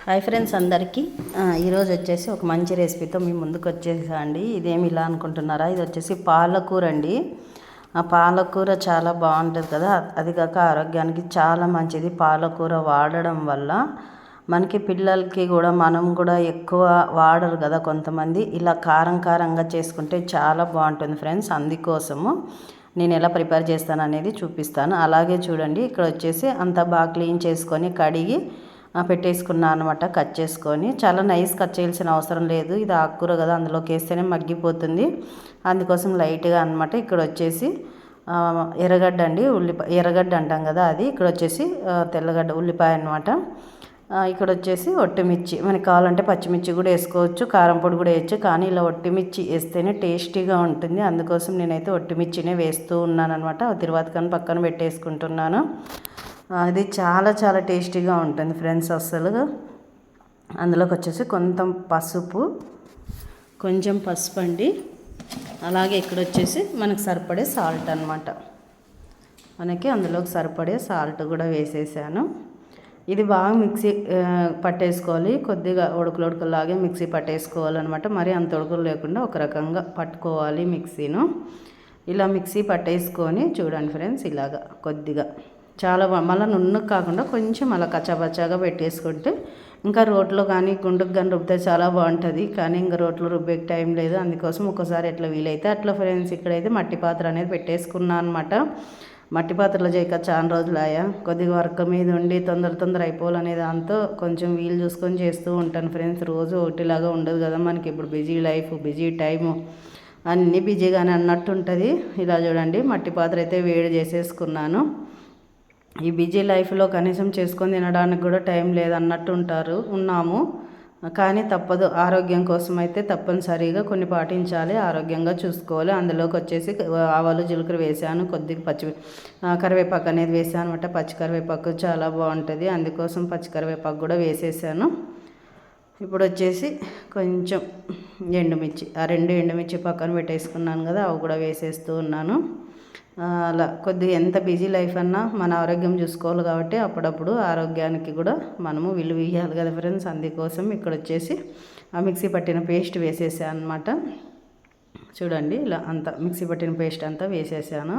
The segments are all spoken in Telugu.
హాయ్ ఫ్రెండ్స్ అందరికీ ఈరోజు వచ్చేసి ఒక మంచి రెసిపీతో మీ ముందుకు వచ్చేసా అండి. ఇదేమి ఇలా అనుకుంటున్నారా, ఇది వచ్చేసి పాలకూర అండి. ఆ పాలకూర చాలా బాగుంటుంది కదా, అది కాక ఆరోగ్యానికి చాలా మంచిది. పాలకూర వాడడం వల్ల మనకి పిల్లలకి కూడా, మనం కూడా ఎక్కువ వాడరు కదా కొంతమంది, ఇలా కారం కారంగా చేసుకుంటే చాలా బాగుంటుంది ఫ్రెండ్స్. అందుకోసము నేను ఎలా ప్రిపేర్ చేస్తాను అనేది చూపిస్తాను. అలాగే చూడండి, ఇక్కడ వచ్చేసి అంతా బాగా క్లీన్ చేసుకొని కడిగి పెట్టేసుకున్నాను అనమాట. కట్ చేసుకొని, చాలా నైస్ కట్ చేయాల్సిన అవసరం లేదు, ఇది ఆకుకూర కదా అందులోకి వేస్తేనే మగ్గిపోతుంది. అందుకోసం లైట్గా అనమాట. ఇక్కడ వచ్చేసి ఎర్రగడ్డ అండి, ఎర్రగడ్డ అంటాం కదా అది. ఇక్కడ వచ్చేసి తెల్లగడ్డ ఉల్లిపాయ అనమాట. ఇక్కడ వచ్చేసి ఒట్టిమిర్చి, మనకి కావాలంటే పచ్చిమిర్చి కూడా వేసుకోవచ్చు, కారం పొడి కూడా వేయచ్చు, కానీ ఇలా ఒట్టిమిర్చి వేస్తేనే టేస్టీగా ఉంటుంది. అందుకోసం నేనైతే ఒట్టిమిర్చినే వేస్తూ ఉన్నాను అనమాట. తర్వాత కానీ పక్కన పెట్టేసుకుంటున్నాను. అది చాలా చాలా టేస్టీగా ఉంటుంది ఫ్రెండ్స్ అసలు. అందులోకి వచ్చేసి కొంచెం పసుపు అండి. అలాగే ఇక్కడ వచ్చేసి మనకు సరిపడే సాల్ట్ అనమాట. మనకి అందులోకి సరిపడే సాల్ట్ కూడా వేసేసాను. ఇది బాగా మిక్సీ పట్టేసుకోవాలి, కొద్దిగా ఉడకలాగే మిక్సీ పట్టేసుకోవాలన్నమాట. మరి అంత ఉడకలు లేకుండా ఒక రకంగా పట్టుకోవాలి మిక్సీను. ఇలా మిక్సీ పట్టేసుకొని చూడండి ఫ్రెండ్స్, ఇలాగా కొద్దిగా చాలా మళ్ళీ నున్నుకు కాకుండా కొంచెం అలా కచ్చాపచ్చాగా పెట్టేసుకుంటే, ఇంకా రోట్లో కానీ గుండుకు కానీ రుబ్బితే చాలా బాగుంటుంది. కానీ ఇంకా రోట్లో రుబ్బే టైం లేదు, అందుకోసం ఒకసారి ఎట్లా వీలైతే అట్లా ఫ్రెండ్స్. ఇక్కడైతే మట్టి పాత్ర అనేది పెట్టేసుకున్నాను అనమాట. మట్టి పాత్రలో చేయక చాలా రోజులు అయ్యా, కొద్దిగా వర్క్ మీద ఉండి తొందర అయిపోవాలనే దాంతో కొంచెం వీలు చూసుకొని చేస్తూ ఉంటాను ఫ్రెండ్స్. రోజు ఒకటిలాగా ఉండదు కదా మనకి, ఇప్పుడు బిజీ లైఫ్, బిజీ టైము, అన్నీ బిజీగానే అన్నట్టు ఉంటుంది. ఇలా చూడండి, మట్టి పాత్ర అయితే వేడి చేసేసుకున్నాను. ఈ బిజీ లైఫ్లో కనీసం చేసుకొని తినడానికి కూడా టైం లేదన్నట్టు ఉన్నాము. కానీ తప్పదు, ఆరోగ్యం కోసం అయితే తప్పనిసరిగా కొన్ని పాటించాలి, ఆరోగ్యంగా చూసుకోవాలి. అందులోకి వచ్చేసి ఆవాలు జీలకర్ర వేసాను, కొద్దిగా కరివేపాకు అనేది వేసాను అనమాట. పచ్చి కరివేపాకు చాలా బాగుంటుంది, అందుకోసం పచ్చి కరివేపాకు కూడా వేసేసాను. ఇప్పుడు వచ్చేసి కొంచెం ఎండుమిర్చి, ఆ 2 ఎండుమిర్చి పక్కన పెట్టేసుకున్నాను కదా, అవి కూడా వేసేస్తూ ఉన్నాను. అలా కొద్దిగా ఎంత బిజీ లైఫ్ అన్నా మన ఆరోగ్యం చూసుకోవాలి కాబట్టి అప్పుడప్పుడు ఆరోగ్యానికి కూడా మనము విలువ ఇవ్వాలి కదా ఫ్రెండ్స్. అందుకోసం ఇక్కడ వచ్చేసి ఆ మిక్సీ పట్టిన పేస్ట్ వేసేసాను అనమాట. చూడండి, ఇలా అంతా మిక్సీ పట్టిన పేస్ట్ అంతా వేసేసాను.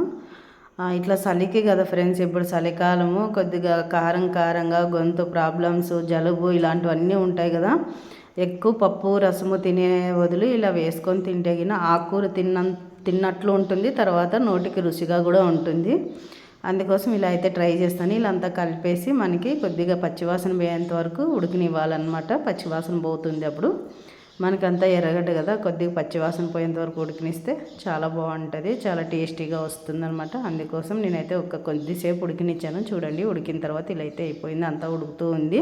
ఇట్లా చలికి కదా ఫ్రెండ్స్, ఇప్పుడు చలికాలము, కొద్దిగా కారంగా గొంతు ప్రాబ్లమ్స్, జలుబు ఇలాంటివన్నీ ఉంటాయి కదా. ఎక్కువ పప్పు రసము తినే బదులు ఇలా వేసుకొని తింటే గిన ఆకుకూర తిన్నట్లు ఉంటుంది, తర్వాత నోటికి రుచిగా కూడా ఉంటుంది. అందుకోసం ఇలా అయితే ట్రై చేస్తాను. ఇలా అంతా కలిపేసి మనకి కొద్దిగా పచ్చివాసన పోయేంత వరకు ఉడికినివ్వాలన్నమాట. పచ్చివాసన పోతుంది అప్పుడు మనకంతా ఎర్రగడ్డ కదా, కొద్దిగా పచ్చివాసన పోయేంత వరకు ఉడికినిస్తే చాలా బాగుంటుంది, చాలా టేస్టీగా వస్తుందన్నమాట. అందుకోసం నేనైతే కొద్దిసేపు ఉడికినిచ్చాను. చూడండి, ఉడికిన తర్వాత ఇలా అయితే అయిపోయింది, అంతా ఉడుకుతూ ఉంది.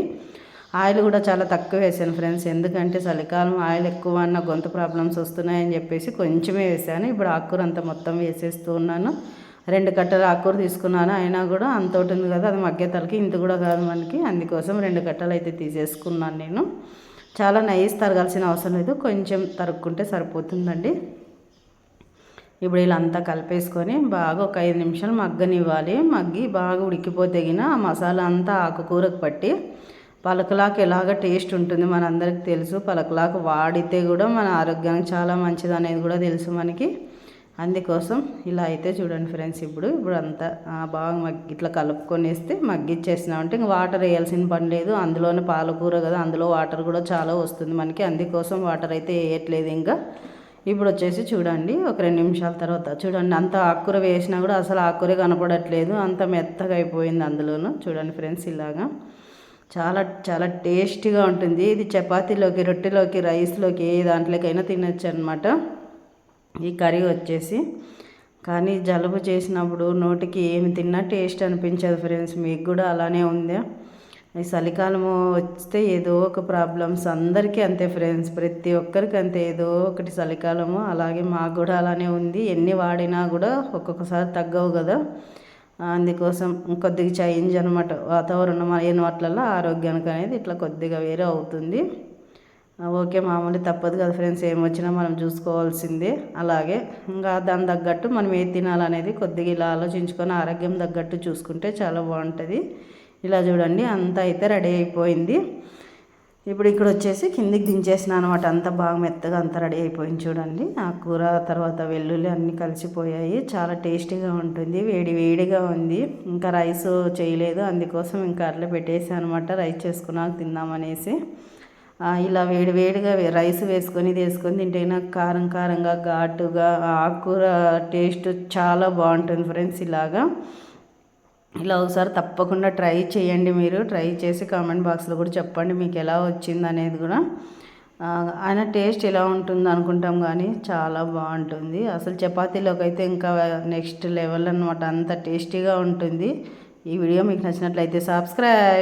ఆయిల్ కూడా చాలా తక్కువ వేసాను ఫ్రెండ్స్, ఎందుకంటే చలికాలం ఆయిల్ ఎక్కువ అన్న గొంతు ప్రాబ్లమ్స్ వస్తున్నాయని చెప్పేసి కొంచెమే వేసాను. ఇప్పుడు ఆకుకూర అంతా మొత్తం వేసేస్తూ ఉన్నాను. 2 కట్టలు ఆకుకూర తీసుకున్నాను, అయినా కూడా అంత ఉంటుంది కదా, అది మగ్గేతలకి ఇంత కూడా కాదు మనకి. అందుకోసం 2 కట్టలు అయితే తీసేసుకున్నాను నేను. చాలా నైస్ తరగాల్సిన అవసరం లేదు, కొంచెం తరుక్కుంటే సరిపోతుందండి. ఇప్పుడు ఇలా అంతా కలిపేసుకొని బాగా ఒక 5 నిమిషాలు మగ్గనివ్వాలి. మగ్గి బాగా ఉడికిపోతే గిన ఆ మసాలా అంతా ఆకుకూరకు పట్టి పలకలాకు ఎలాగ టేస్ట్ ఉంటుంది మనందరికి తెలుసు. పలకలాకు వాడితే కూడా మన ఆరోగ్యానికి చాలా మంచిది అనేది కూడా తెలుసు మనకి. అందుకోసం ఇలా అయితే చూడండి ఫ్రెండ్స్, ఇప్పుడు అంతా బాగా ఇట్లా కలుపుకొని వేస్తే మగ్గిచ్చేసినామంటే ఇంక వాటర్ వేయాల్సిన పని లేదు. అందులోనే పాలకూర కదా, అందులో వాటర్ కూడా చాలా వస్తుంది మనకి, అందుకోసం వాటర్ అయితే వేయట్లేదు ఇంకా. ఇప్పుడు వచ్చేసి చూడండి, ఒక 2 నిమిషాల తర్వాత చూడండి, అంత ఆకుకూర వేసినా కూడా అసలు ఆకుకూర కనపడట్లేదు, అంత మెత్తగా అయిపోయింది అందులోనూ. చూడండి ఫ్రెండ్స్, ఇలాగా చాలా చాలా టేస్టీగా ఉంటుంది. ఇది చపాతీలోకి, రొట్టెలోకి, రైస్లోకి, ఏ దాంట్లోకైనా తినచ్చు అనమాట ఈ కర్రీ వచ్చేసి. కానీ జలుబు చేసినప్పుడు నోటికి ఏమి తిన్నా టేస్ట్ అనిపించదు ఫ్రెండ్స్. మీకు కూడా అలానే ఉందా? ఈ చలికాలము వస్తే ఏదో ఒక ప్రాబ్లమ్స్ అందరికీ అంతే ఫ్రెండ్స్, ప్రతి ఒక్కరికి అంతే, ఏదో ఒకటి చలికాలము. అలాగే మాకు కూడా అలానే ఉంది, ఎన్ని వాడినా కూడా ఒక్కొక్కసారి తగ్గవు కదా. అందుకోసం కొద్దిగా చేంజ్ అనమాట, వాతావరణం అయిన వాటిల్లో ఆరోగ్యానికి అనేది ఇట్లా కొద్దిగా వేరే అవుతుంది. ఓకే, మామూలు తప్పదు కదా ఫ్రెండ్స్, ఏమొచ్చినా మనం చూసుకోవాల్సిందే. అలాగే ఇంకా దాని తగ్గట్టు మనం ఏది తినాలనేది కొద్దిగా ఇలా ఆలోచించుకొని ఆరోగ్యం తగ్గట్టు చూసుకుంటే చాలా బాగుంటుంది. ఇలా చూడండి, అంతా అయితే రెడీ అయిపోయింది. ఇప్పుడు ఇక్కడ వచ్చేసి కిందికి దించేసిన అనమాట. అంతా బాగా మెత్తగా అంతా రెడీ అయిపోయింది చూడండి. ఆ కూర తర్వాత వెల్లుల్లి అన్నీ కలిసిపోయాయి. చాలా టేస్టీగా ఉంటుంది. వేడి వేడిగా ఉంది. ఇంకా రైస్ చేయలేదు, అందుకోసం ఇంకా అట్లా పెట్టేసాను అనమాట. రైస్ చేసుకున్నాక తిందామనేసి. ఇలా వేడి వేడిగా రైస్ వేసుకొని తింటే నాకు కారం కారంగా ఘాటుగా ఆకుకూర టేస్ట్ చాలా బాగుంటుంది ఫ్రెండ్స్. ఇలా ఒకసారి తప్పకుండా ట్రై చేయండి. మీరు ట్రై చేసి కామెంట్ బాక్స్లో కూడా చెప్పండి మీకు ఎలా వచ్చింది అనేది కూడా. ఆయన టేస్ట్ ఎలా ఉంటుంది అనుకుంటాం కానీ చాలా బాగుంటుంది. అసలు చపాతీలోకి అయితే ఇంకా నెక్స్ట్ లెవెల్ అనమాట. అంత టేస్టీగా ఉంటుంది. ఈ వీడియో మీకు నచ్చినట్లయితే సబ్స్క్రైబ్.